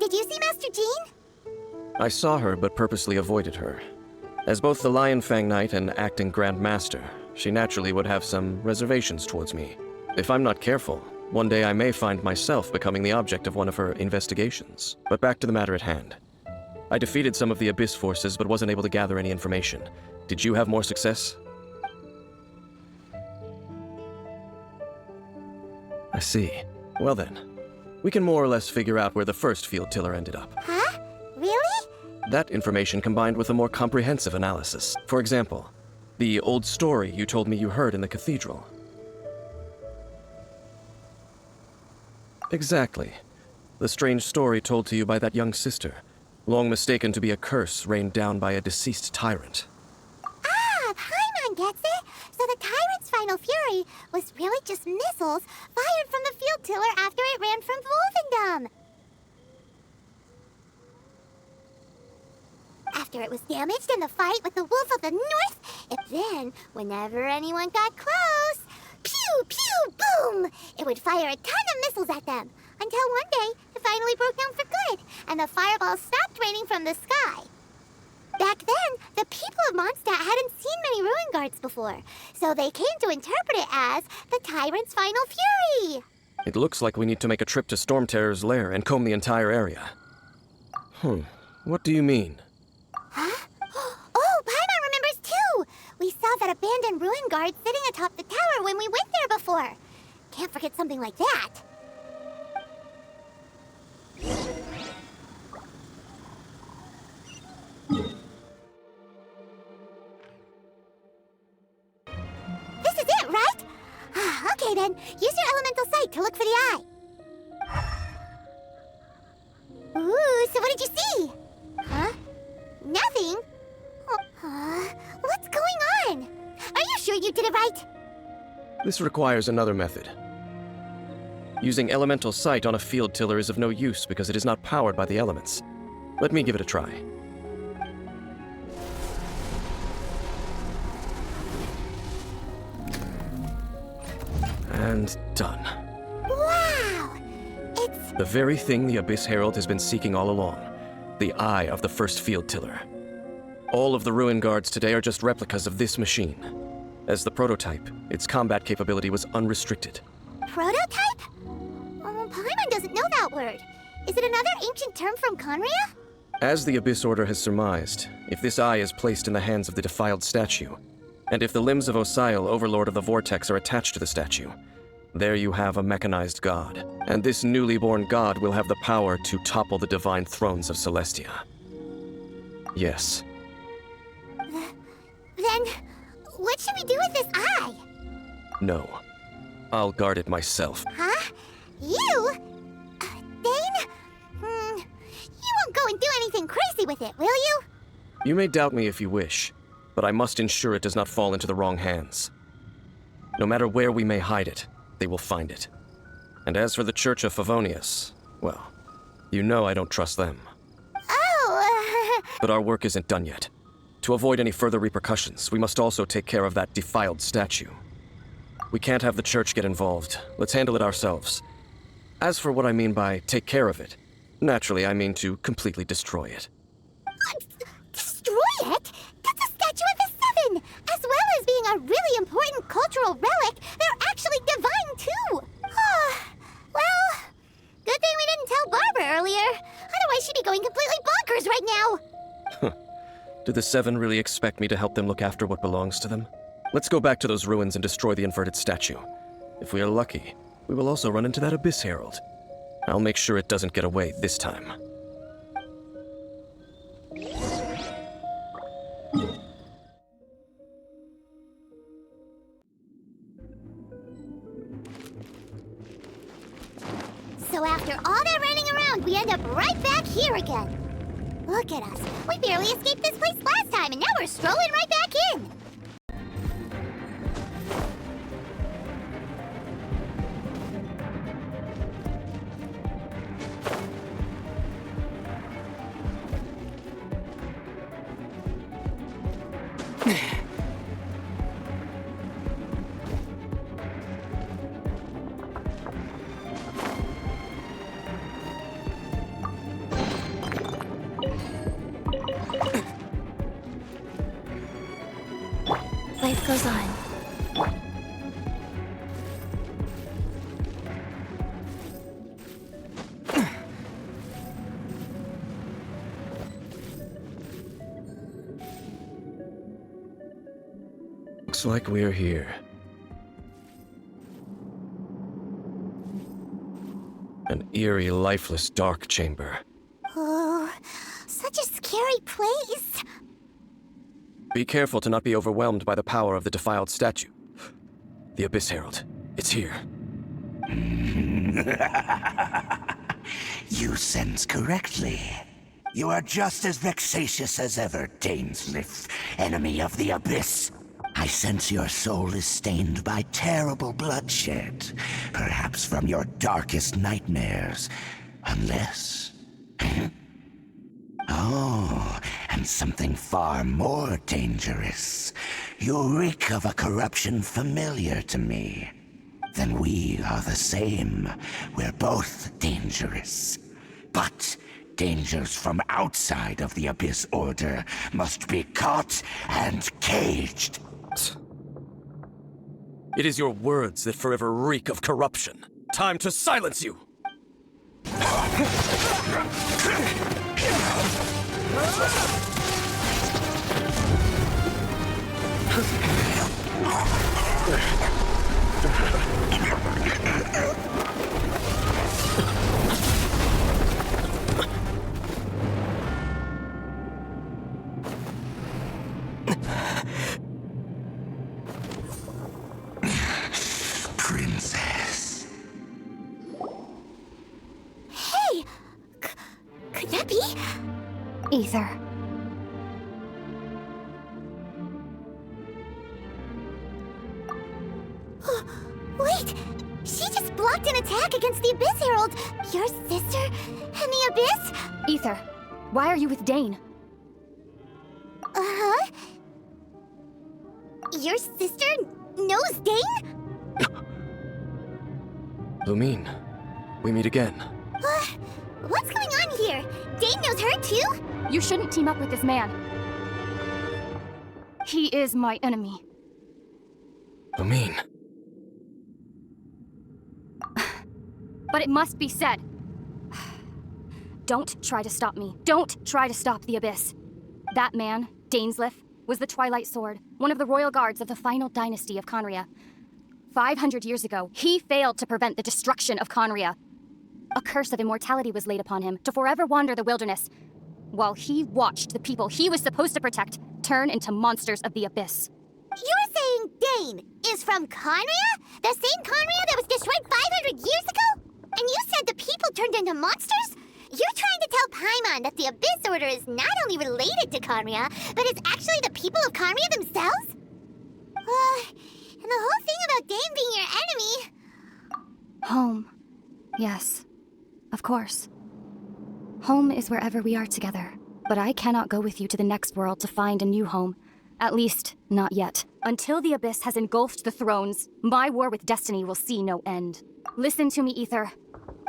Did you see Master Jean? I saw her, but purposely avoided her. As both the Lion Fang Knight and acting Grand Master, she naturally would have some reservations towards me. If I'm not careful, one day I may find myself becoming the object of one of her investigations. But back to the matter at hand. I defeated some of the Abyss forces, but wasn't able to gather any information. Did you have more success? I see. Well then, we can more or less figure out where the first field tiller ended up. Huh? Really? That information combined with a more comprehensive analysis. For example, the old story you told me you heard in the cathedral. Exactly. The strange story told to you by that young sister, long mistaken to be a curse rained down by a deceased tyrant. Ah, Paimon gets it! So the tyrant's final fury was really just missiles fired from the field tiller after it ran from Wolvendom. After it was damaged in the fight with the Wolf of the North, it then, whenever anyone got close, pew, pew, boom! It would fire a ton of missiles at them, until one day it finally broke down for good, and the fireballs stopped raining from the sky. Back then, the people of Mondstadt hadn't seen many ruin guards before, so they came to interpret it as the tyrant's final fury. It looks like we need to make a trip to Storm Terror's lair and comb the entire area. What do you mean? Huh? Oh, Paimon remembers too! We saw that abandoned ruin guard sitting atop the tower when we went there before. Can't forget something like that. This is it, right? Okay then, use your elemental sight to look for the eye. Ooh, so what did you see? Huh? Nothing? What's going on? Are you sure you did it right? This requires another method. Using elemental sight on a field tiller is of no use because it is not powered by the elements. Let me give it a try. And done. Wow! It's... The very thing the Abyss Herald has been seeking all along. The eye of the first field tiller. All of the ruin guards today are just replicas of this machine. As the prototype, its combat capability was unrestricted. Prototype? Oh, Paimon doesn't know that word. Is it another ancient term from Conria? As the Abyss Order has surmised, if this eye is placed in the hands of the defiled statue, and if the limbs of Osial, Overlord of the Vortex, are attached to the statue, there you have a mechanized god. And this newly born god will have the power to topple the divine thrones of Celestia. Yes. Then, what should we do with this eye? No. I'll guard it myself. Huh? You? Dane? You won't go and do anything crazy with it, will you? You may doubt me if you wish, but I must ensure it does not fall into the wrong hands. No matter where we may hide it, they will find it. And as for the Church of Favonius, well, you know I don't trust them. Oh, But our work isn't done yet. To avoid any further repercussions, we must also take care of that defiled statue. We can't have the Church get involved. Let's handle it ourselves. As for what I mean by take care of it, naturally I mean to completely destroy it. Destroy it? That's a statue of the Seven! As well as being a really important cultural relic, they're actually divine too! Well, good thing we didn't tell Barbara earlier. Otherwise she'd be going completely bonkers right now! Do the Seven really expect me to help them look after what belongs to them? Let's go back to those ruins and destroy the inverted statue. If we are lucky, we will also run into that Abyss Herald. I'll make sure it doesn't get away this time. So after all that running around, we end up right back here again. Look at us. We barely escaped this place last time, and now we're strolling right back in. life goes on. Looks like we're here. An eerie, lifeless dark chamber. Oh, such a scary place. Be careful to not be overwhelmed by the power of the defiled statue. The Abyss Herald. It's here. You sense correctly. You are just as vexatious as ever, dainslief, enemy of the Abyss. I sense your soul is stained by terrible bloodshed, perhaps from your darkest nightmares, unless... Oh, and something far more dangerous. You reek of a corruption familiar to me. Then we are the same. We're both dangerous. But dangers from outside of the Abyss Order must be caught and caged. It is your words that forever reek of corruption. Time to silence you! Princess. Hey! Could that be? Ether. Wait! She just blocked an attack against the Abyss Herald! Your sister and the Abyss? Ether, why are you with Dane? Uh-huh? Your sister knows Dane? Lumine, we meet again. What's going on here? Dane knows her too? You shouldn't team up with this man. He is my enemy. Lumine. But it must be said. Don't try to stop me. Don't try to stop the Abyss. That man, dainslief, was the Twilight Sword, one of the royal guards of the final dynasty of Conria. 500 years ago, he failed to prevent the destruction of Conria. A curse of immortality was laid upon him to forever wander the wilderness, while he watched the people he was supposed to protect turn into monsters of the Abyss. You're saying Dane is from Conria? The same Conria that was destroyed 500 years ago? And you said the people turned into monsters? You're trying to tell Paimon that the Abyss Order is not only related to Conria, but is actually the people of Conria themselves? And the whole thing about Dane being your enemy... Home. Yes. Of course. Home is wherever we are together. But I cannot go with you to the next world to find a new home. At least, not yet. Until the Abyss has engulfed the thrones, my war with destiny will see no end. Listen to me, Ether.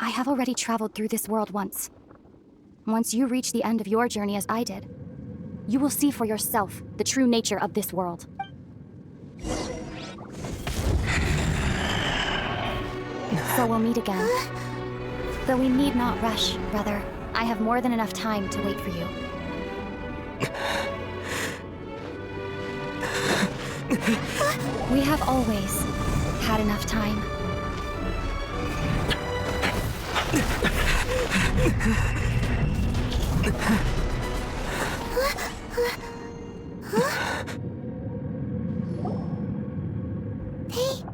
I have already traveled through this world once. Once you reach the end of your journey as I did, you will see for yourself the true nature of this world. So we'll meet again. Though we need not rush, brother. I have more than enough time to wait for you. We have always had enough time. Hey.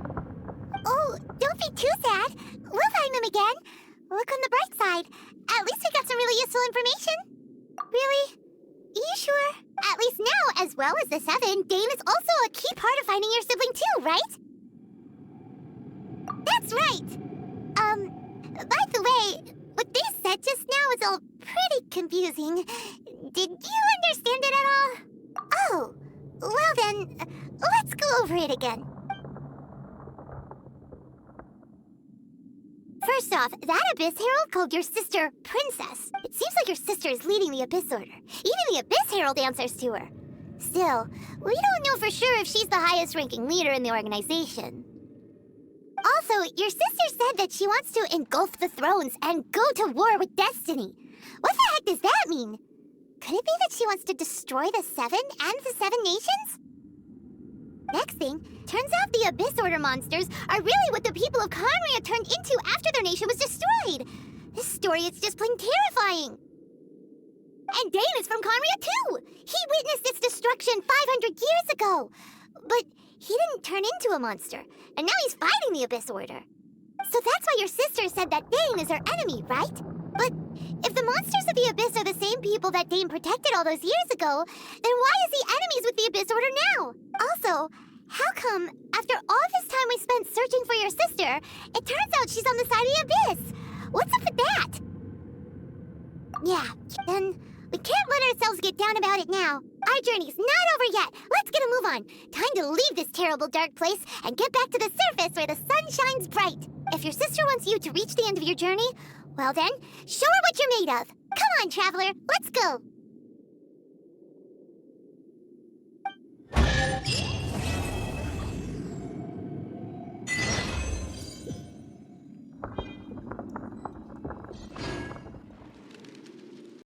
Oh, don't be too sad. We'll find them again. Look on the bright side. At least we got some really useful information. Really? You sure? At least now, as well as the Seven, Dane is also a key part of finding your sibling too, right? That's right. By the way, what they said just now is all pretty confusing. Did you understand it at all? Oh, well then, let's go over it again. First off, that Abyss Herald called your sister Princess. It seems like your sister is leading the Abyss Order. Even the Abyss Herald answers to her. Still, we don't know for sure if she's the highest-ranking leader in the organization. Also, your sister said that she wants to engulf the thrones and go to war with Destiny. What the heck does that mean? Could it be that she wants to destroy the Seven and the Seven Nations? Next thing, turns out the Abyss Order monsters are really what the people of Conria turned into after their nation was destroyed. This story is just plain terrifying. And Dane is from Conria too! He witnessed its destruction 500 years ago! But he didn't turn into a monster, and now he's fighting the Abyss Order. So that's why your sister said that Dane is her enemy, right? But if the monsters of the Abyss are the same people that Dane protected all those years ago, then why is he enemies with the Abyss Order now? Also, how come, after all this time we spent searching for your sister, it turns out she's on the side of the Abyss? What's up with that? Yeah, then we can't let ourselves get down about it now. Our journey's not over yet. Let's get a move on. Time to leave this terrible dark place and get back to the surface where the sun shines bright. If your sister wants you to reach the end of your journey, well then, show her what you're made of. Come on, traveler, let's go.